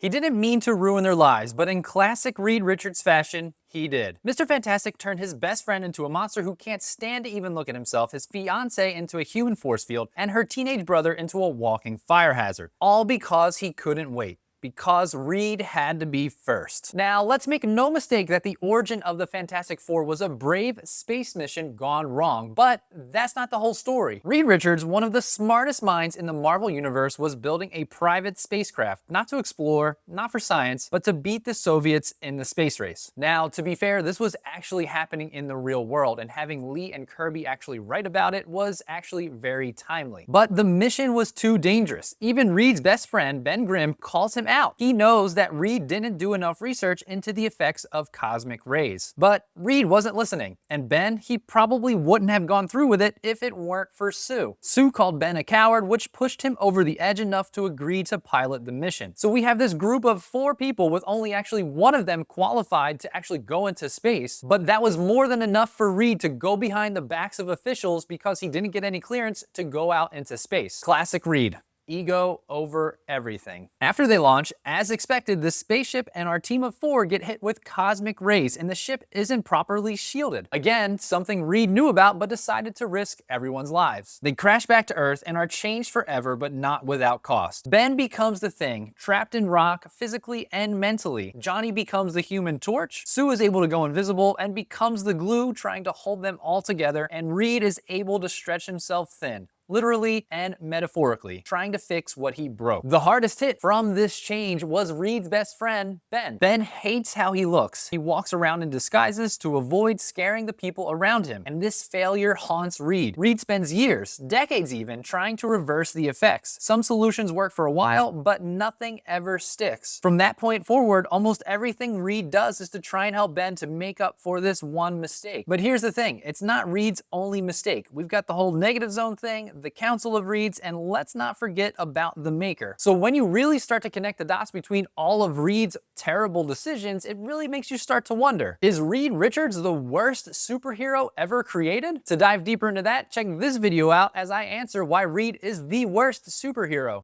He didn't mean to ruin their lives, but in classic Reed Richards fashion, he did. Mr. Fantastic turned his best friend into a monster who can't stand to even look at himself, his fiancée into a human force field, and her teenage brother into a walking fire hazard. All because he couldn't wait. Because Reed had to be first. Now, let's make no mistake that the origin of the Fantastic Four was a brave space mission gone wrong, but that's not the whole story. Reed Richards, one of the smartest minds in the Marvel Universe, was building a private spacecraft, not to explore, not for science, but to beat the Soviets in the space race. Now, to be fair, this was actually happening in the real world, and having Lee and Kirby actually write about it was actually very timely. But the mission was too dangerous. Even Reed's best friend, Ben Grimm, calls him out. He knows that Reed didn't do enough research into the effects of cosmic rays. But Reed wasn't listening, and Ben, he probably wouldn't have gone through with it if it weren't for Sue. Sue called Ben a coward, which pushed him over the edge enough to agree to pilot the mission. So we have this group of 4 people with only actually one of them qualified to actually go into space, but that was more than enough for Reed to go behind the backs of officials because he didn't get any clearance to go out into space. Classic Reed. Ego over everything. After they launch, as expected, the spaceship and our team of 4 get hit with cosmic rays, and the ship isn't properly shielded. Again, something Reed knew about but decided to risk everyone's lives. They crash back to Earth and are changed forever, but not without cost. Ben becomes the Thing, trapped in rock physically and mentally. Johnny becomes the Human Torch. Sue is able to go invisible and becomes the glue, trying to hold them all together, and Reed is able to stretch himself thin, literally and metaphorically, trying to fix what he broke. The hardest hit from this change was Reed's best friend, Ben. Ben hates how he looks. He walks around in disguises to avoid scaring the people around him, and this failure haunts Reed. Reed spends years, decades even, trying to reverse the effects. Some solutions work for a while, but nothing ever sticks. From that point forward, almost everything Reed does is to try and help Ben to make up for this one mistake. But here's the thing, it's not Reed's only mistake. We've got the whole negative zone thing, the Council of Reeds, and let's not forget about the Maker. So when you really start to connect the dots between all of Reed's terrible decisions, it really makes you start to wonder, is Reed Richards the worst superhero ever created? To dive deeper into that, check this video out as I answer why Reed is the worst superhero.